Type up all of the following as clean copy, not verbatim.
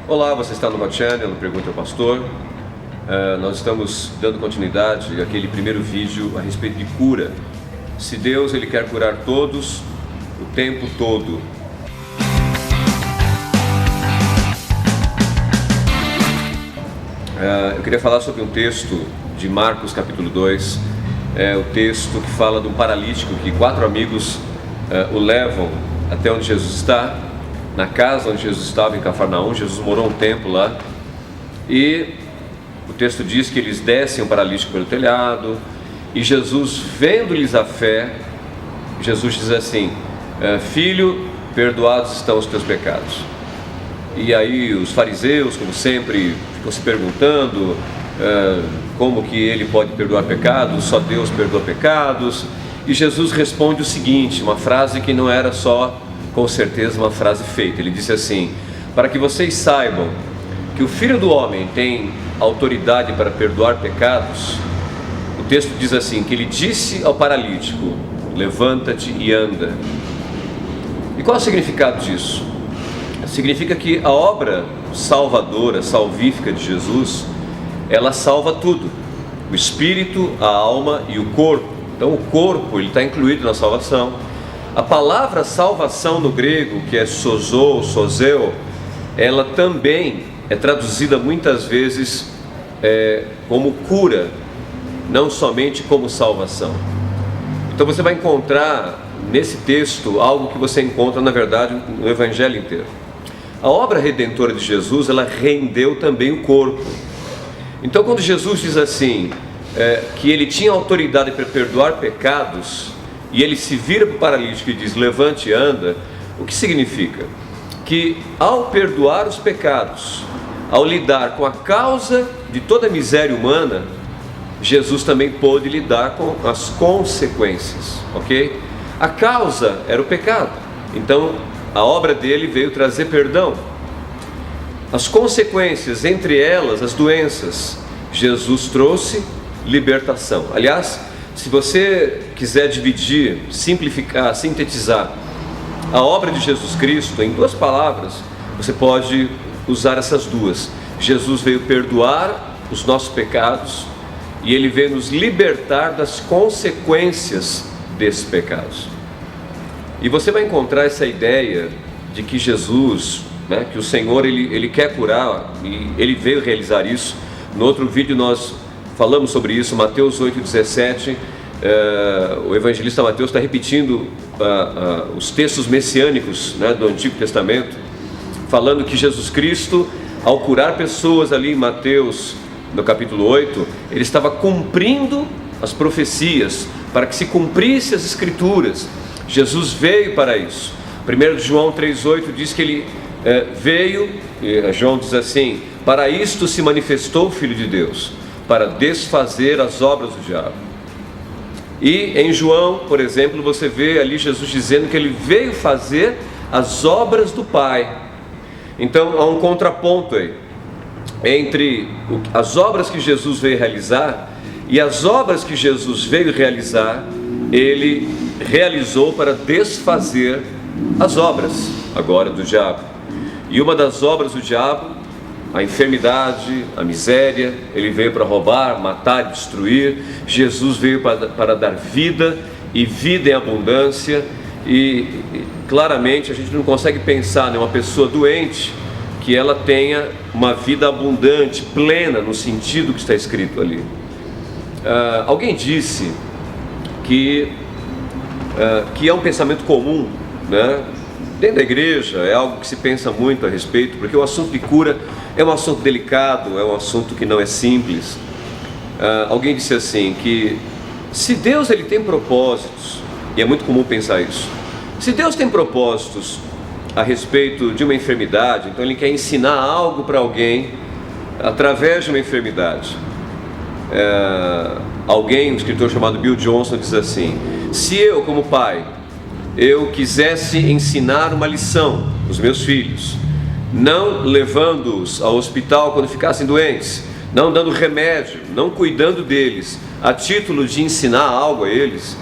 Olá, você está no Hot Channel, Pergunta ao Pastor. Nós estamos dando continuidade àquele primeiro vídeo a respeito de cura. Se Deus ele quer curar todos, o tempo todo. Eu queria falar sobre um texto de Marcos capítulo 2, o texto que fala de um paralítico que 4 amigos o levam até onde Jesus está, na casa onde Jesus estava em Cafarnaum. Jesus morou um tempo lá e o texto diz que eles descem o paralítico pelo telhado e Jesus, vendo-lhes a fé, Jesus diz assim: filho, perdoados estão os teus pecados. E aí os fariseus, como sempre, ficam se perguntando como que ele pode perdoar pecados, só Deus perdoa pecados. E Jesus responde o seguinte, uma frase que não era só, com certeza, uma frase feita. Ele disse assim: para que vocês saibam que o Filho do Homem tem autoridade para perdoar pecados, o texto diz assim, que ele disse ao paralítico: levanta-te e anda. E qual é o significado disso? Significa que a obra salvadora, salvífica de Jesus, ela salva tudo: o espírito, a alma e o corpo. Então o corpo está incluído na salvação. A palavra salvação no grego, que é sozo, sozeo, ela também é traduzida muitas vezes como cura, não somente como salvação. Então você vai encontrar nesse texto algo que você encontra na verdade no Evangelho inteiro. A obra redentora de Jesus, ela rendeu também o corpo. Então quando Jesus diz assim, que ele tinha autoridade para perdoar pecados, e ele se vira para o paralítico e diz: levante e anda, o que significa? Que ao perdoar os pecados, ao lidar com a causa de toda a miséria humana, Jesus também pôde lidar com as consequências, ok? A causa era o pecado, então a obra dele veio trazer perdão. As consequências, entre elas as doenças, Jesus trouxe libertação. Aliás, se você quiser dividir, simplificar, sintetizar a obra de Jesus Cristo em 2 palavras, você pode usar essas duas. Jesus veio perdoar os nossos pecados e ele veio nos libertar das consequências desses pecados. E você vai encontrar essa ideia de que Jesus, que o Senhor ele quer curar, e ele veio realizar isso. No outro vídeo nós falamos sobre isso, Mateus 8,17, o evangelista Mateus está repetindo os textos messiânicos do Antigo Testamento, falando que Jesus Cristo, ao curar pessoas ali em Mateus, no capítulo 8, ele estava cumprindo as profecias, para que se cumprisse as Escrituras. Jesus veio para isso. 1 João 3,8 diz que ele veio, João diz assim: para isto se manifestou o Filho de Deus, para desfazer as obras do diabo. E em João, por exemplo, você vê ali Jesus dizendo que ele veio fazer as obras do Pai. Então há um contraponto aí entre as obras que Jesus veio realizar e as obras que Jesus veio realizar, ele realizou para desfazer as obras agora do diabo. E uma das obras do diabo, a enfermidade, a miséria, ele veio para roubar, matar e destruir. Jesus veio para dar vida, e vida em abundância. E claramente a gente não consegue pensar em uma pessoa doente que ela tenha uma vida abundante, plena, no sentido que está escrito ali. Alguém disse que é um pensamento comum, dentro da igreja, é algo que se pensa muito a respeito, porque o assunto de cura é um assunto delicado, é um assunto que não é simples. Alguém disse assim, que se Deus ele tem propósitos, e é muito comum pensar isso, se Deus tem propósitos a respeito de uma enfermidade, então ele quer ensinar algo para alguém através de uma enfermidade. Um escritor chamado Bill Johnson diz assim: se eu, como pai, eu quisesse ensinar uma lição aos meus filhos, não levando-os ao hospital quando ficassem doentes, não dando remédio, não cuidando deles, a título de ensinar algo a eles,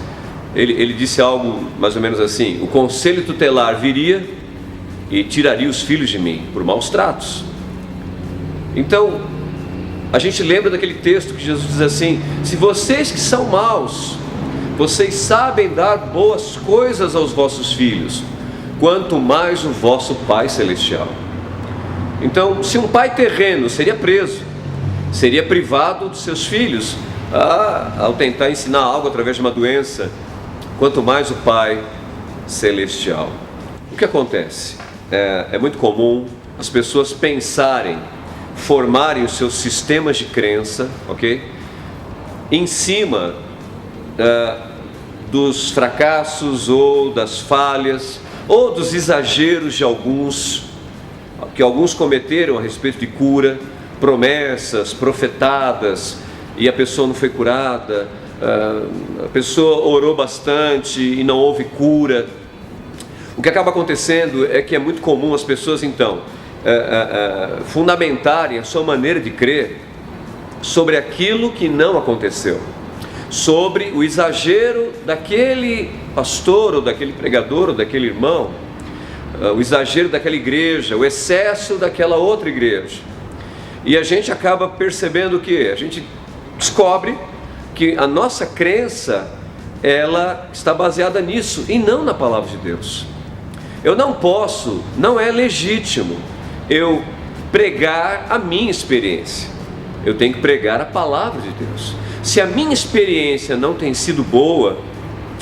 ele disse algo mais ou menos assim: o conselho tutelar viria e tiraria os filhos de mim por maus tratos. Então, a gente lembra daquele texto que Jesus diz assim: se vocês que são maus, vocês sabem dar boas coisas aos vossos filhos, quanto mais o vosso Pai Celestial. Então, se um pai terreno seria preso, seria privado dos seus filhos ao tentar ensinar algo através de uma doença, quanto mais o Pai Celestial. O que acontece? É muito comum as pessoas pensarem, formarem os seus sistemas de crença, ok? Em cima dos fracassos ou das falhas ou dos exageros de alguns cometeram a respeito de cura, promessas profetadas e a pessoa não foi curada, a pessoa orou bastante e não houve cura. O que acaba acontecendo é que é muito comum as pessoas então fundamentarem a sua maneira de crer sobre aquilo que não aconteceu, sobre o exagero daquele pastor ou daquele pregador ou daquele irmão, o exagero daquela igreja, o excesso daquela outra igreja. E a gente acaba percebendo que a gente descobre que a nossa crença, ela está baseada nisso e não na palavra de Deus. Eu não posso, não é legítimo eu pregar a minha experiência. Eu tenho que pregar a palavra de Deus. Se a minha experiência não tem sido boa,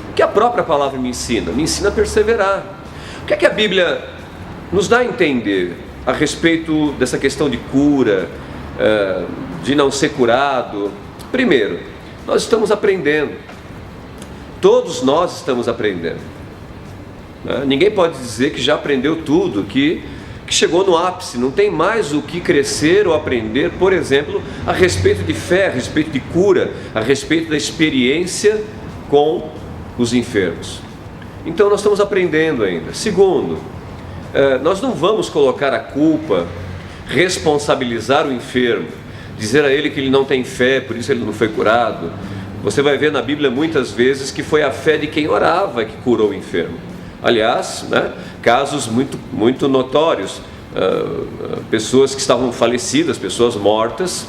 o que a própria palavra me ensina? Me ensina a perseverar. O que é que a Bíblia nos dá a entender a respeito dessa questão de cura, de não ser curado? Primeiro, nós estamos aprendendo. Todos nós estamos aprendendo. Ninguém pode dizer que já aprendeu tudo, que chegou no ápice, não tem mais o que crescer ou aprender, por exemplo, a respeito de fé, a respeito de cura, a respeito da experiência com os enfermos. Então nós estamos aprendendo ainda. Segundo, nós não vamos colocar a culpa, responsabilizar o enfermo, dizer a ele que ele não tem fé, por isso ele não foi curado. Você vai ver na Bíblia muitas vezes que foi a fé de quem orava que curou o enfermo. Aliás, casos muito notórios, pessoas que estavam falecidas, pessoas mortas,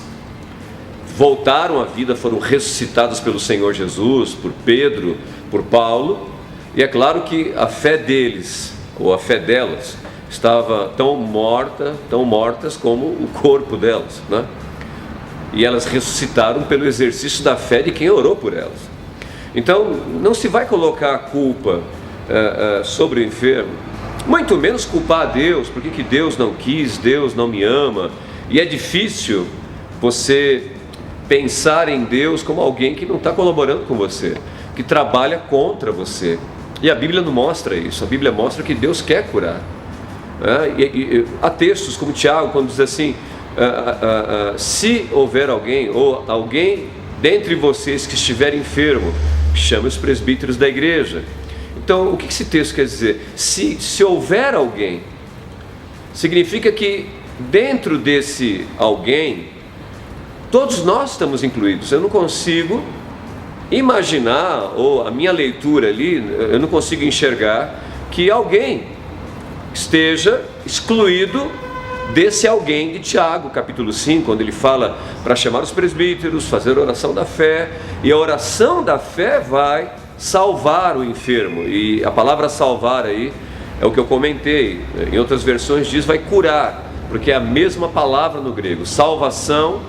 voltaram à vida, foram ressuscitadas pelo Senhor Jesus, por Pedro, por Paulo, e é claro que a fé deles, ou a fé delas, estava tão mortas como o corpo delas, E elas ressuscitaram pelo exercício da fé de quem orou por elas. Então, não se vai colocar a culpa sobre o enfermo, muito menos culpar a Deus, porque que Deus não quis, Deus não me ama. E é difícil você pensar em Deus como alguém que não está colaborando com você, que trabalha contra você. E a Bíblia não mostra isso. A Bíblia mostra que Deus quer curar. Há textos como Tiago, quando diz assim: se houver alguém, ou alguém dentre vocês que estiver enfermo, chame os presbíteros da igreja. Então, o que esse texto quer dizer? Se houver alguém, significa que dentro desse alguém, todos nós estamos incluídos. Eu não consigo imaginar, ou a minha leitura ali, eu não consigo enxergar que alguém esteja excluído desse alguém de Tiago, capítulo 5, onde ele fala para chamar os presbíteros, fazer a oração da fé, e a oração da fé vai salvar o enfermo. E a palavra salvar aí é o que eu comentei, em outras versões diz vai curar, porque é a mesma palavra no grego. Salvação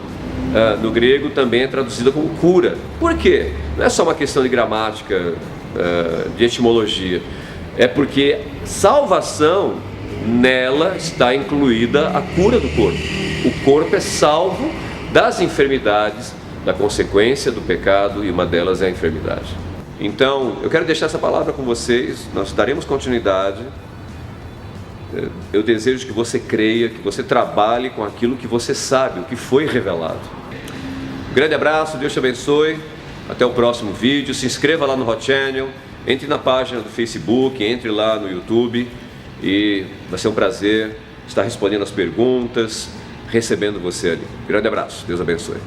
no grego também é traduzida como cura. Por quê? Não é só uma questão de gramática, de etimologia, é porque salvação, nela está incluída a cura do corpo. O corpo é salvo das enfermidades, da consequência do pecado, e uma delas é a enfermidade. Então, eu quero deixar essa palavra com vocês, nós daremos continuidade. Eu desejo que você creia, que você trabalhe com aquilo que você sabe, o que foi revelado. Um grande abraço, Deus te abençoe, até o próximo vídeo. Se inscreva lá no Hot Channel, entre na página do Facebook, entre lá no YouTube, e vai ser um prazer estar respondendo as perguntas, recebendo você ali. Grande abraço, Deus abençoe.